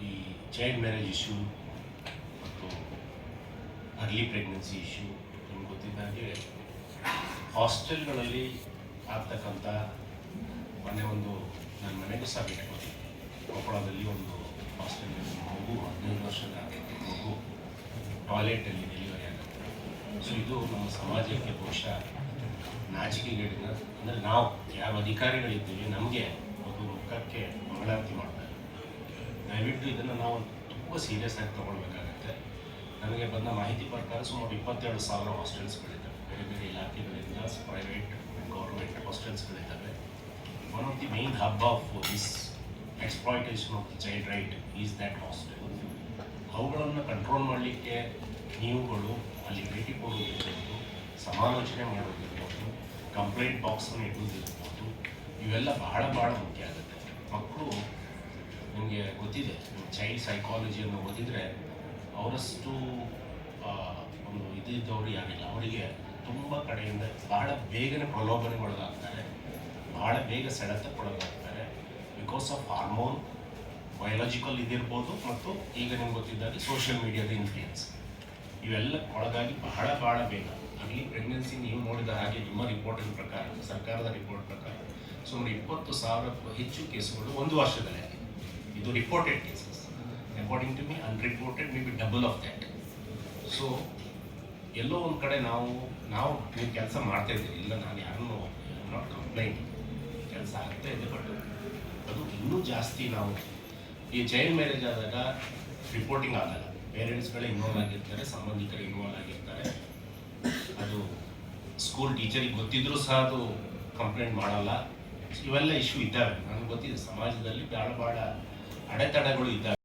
ಈ child marriage issue ಮತ್ತು early pregnancy issue ನಿಮ್ಗೆ ಗೊತ್ತಿದ್ದಾಗೆ ಹಾಸ್ಟೆಲ್ಗಳಲ್ಲಿ ಆಗ್ತಕ್ಕಂಥ ಮೊನ್ನೆ ಒಂದು ನನ್ನ ಮನೆಗೂ ಸಹ ಭೇಟಿ ಕೊಟ್ಟಿದ್ದೆ. ಕೊಪ್ಪಳದಲ್ಲಿ ಒಂದು ಹಾಸ್ಟೆಲ್ನಲ್ಲಿ ಮಗು 15 ವರ್ಷದ ಮಗು ಟಾಯ್ಲೆಟಲ್ಲಿ ಡೆಲಿವರಿ ಆಗುತ್ತೆ. ಸೊ ಇದು ನಮ್ಮ ಸಮಾಜಕ್ಕೆ ಬಹುಶಃ ನಾಚಿಕೆಗೇಡಿನ, ಅಂದರೆ ನಾವು ಯಾವ ಅಧಿಕಾರಿಗಳಿದ್ದೀವಿ ನಮಗೆ ಒಂದು ಮುಖಕ್ಕೆ ಮಂಗಳಾರತಿ ಮಾಡ್ತಾರೆ. ದಯವಿಟ್ಟು ಇದನ್ನು ನಾವು ತುಂಬ ಸೀರಿಯಸ್ ಆಗಿ ತೊಗೊಳ್ಬೇಕಾಗತ್ತೆ. ನನಗೆ ಬಂದ ಮಾಹಿತಿ ಪ್ರಕಾರ ಸುಮಾರು 22,000 ಹಾಸ್ಟೆಲ್ಸ್ಗಳಿದ್ದಾವೆ. ಬೇರೆ ಬೇರೆ ಇಲಾಖೆಗಳಿಂದ ಪ್ರೈವೇಟ್ ಗೌರ್ಮೆಂಟ್ ಹಾಸ್ಟೆಲ್ಸ್ಗಳಿದ್ದಾವೆ. One of the main hub of this exploitation of the child right is that hostel. ಅವುಗಳನ್ನು ಕಂಟ್ರೋಲ್ ಮಾಡಲಿಕ್ಕೆ ನೀವುಗಳು ಅಲ್ಲಿ ಭೇಟಿ ಕೊಡುವುದಿರ್ಬೋದು, ಸಮಾಲೋಚನೆ ಮಾಡೋದಿರ್ಬೋದು, ಕಂಪ್ಲೇಂಟ್ ಬಾಕ್ಸನ್ನು ಇಡುವುದಿರ್ಬೋದು, ಇವೆಲ್ಲ ಬಹಳ ಮುಖ್ಯ ಆಗುತ್ತೆ. ಮಕ್ಕಳು ನಿಮಗೆ ಗೊತ್ತಿದೆ, ಚೈಲ್ಡ್ ಸೈಕಾಲಜಿಯನ್ನು ಓದಿದರೆ ಅವರಷ್ಟು ಒಂದು ಇದ್ದವರು ಯಾರಿಲ್ಲ. ಅವರಿಗೆ ತುಂಬ ಕಡೆಯಿಂದ ಬಹಳ ಬೇಗನೆ ಪ್ರಲೋಭನೆಗೊಳಗಾಗ್ತಾರೆ, ಬಹಳ ಬೇಗ ಸೆಳೆತಕ್ಕೊಳಗಾಗ್ತಾರೆ. ಬಿಕಾಸ್ ಆಫ್ ಹಾರ್ಮೋನ್, ಬಯೋಲಾಜಿಕಲ್ ಇದಿರ್ಬೋದು, ಮತ್ತು ಈಗ ನಿಮ್ಗೆ ಗೊತ್ತಿದ್ದಾಗೆ ಸೋಷಿಯಲ್ ಮೀಡಿಯಾದ ಇನ್ಫ್ಲೂಯೆನ್ಸ್, ಇವೆಲ್ಲ ಒಳಗಾಗಿ ಬಹಳ ಬೇಗ ಅಲ್ಲಿ ಪ್ರೆಗ್ನೆನ್ಸಿ ನೀವು ನೋಡಿದ ಹಾಗೆ ನಿಮ್ಮ ರಿಪೋರ್ಟಿನ ಪ್ರಕಾರ, ಸರ್ಕಾರದ ರಿಪೋರ್ಟ್ ಪ್ರಕಾರ ಸುಮಾರು 20,000ಕ್ಕೂ ಹೆಚ್ಚು ಕೇಸುಗಳು ಒಂದು ವರ್ಷದಲ್ಲೇ ಆಗಿದೆ. ಇದು reported cases. According to me unreported may be double of that. So ಎಲ್ಲೋ ಒಂದು ಕಡೆ ನಾವು ನೀವು ಕೆಲಸ ಮಾಡ್ತಾ ಇದ್ದೀರಿ, ಇಲ್ಲ ನಾನು ಯಾರನ್ನು ನಾಟ್ ಕಂಪ್ಲೇಂಟ್, ಕೆಲಸ ಆಗ್ತಾ ಇದೆ. ಬಟ್ ಅದು ಇನ್ನೂ ಜಾಸ್ತಿ ನಾವು ಈ ಚೈಲ್ಡ್ ಮ್ಯಾರೇಜ್ ಆದಾಗ ರಿಪೋರ್ಟಿಂಗ್ ಆಗಲ್ಲ. ಪೇರೆಂಟ್ಸ್ಗಳೇ ಇನ್ವಾಲ್ವ್ ಆಗಿರ್ತಾರೆ, ಸಂಬಂಧಿಕರು ಇನ್ವಾಲ್ವ್ ಆಗಿರ್ತಾರೆ. ಅದು ಸ್ಕೂಲ್ ಟೀಚರಿಗೆ ಗೊತ್ತಿದ್ರೂ ಸಹ ಅದು ಕಂಪ್ಲೇಂಟ್ ಮಾಡಲ್ಲ. ಇವೆಲ್ಲ ಇಶ್ಯೂ ಇದ್ದಾವೆ. ನನಗೆ ಗೊತ್ತಿದೆ, ಸಮಾಜದಲ್ಲಿ ಭಾಳ ಅಡೆತಡೆಗಳು ಇದ್ದಾವೆ.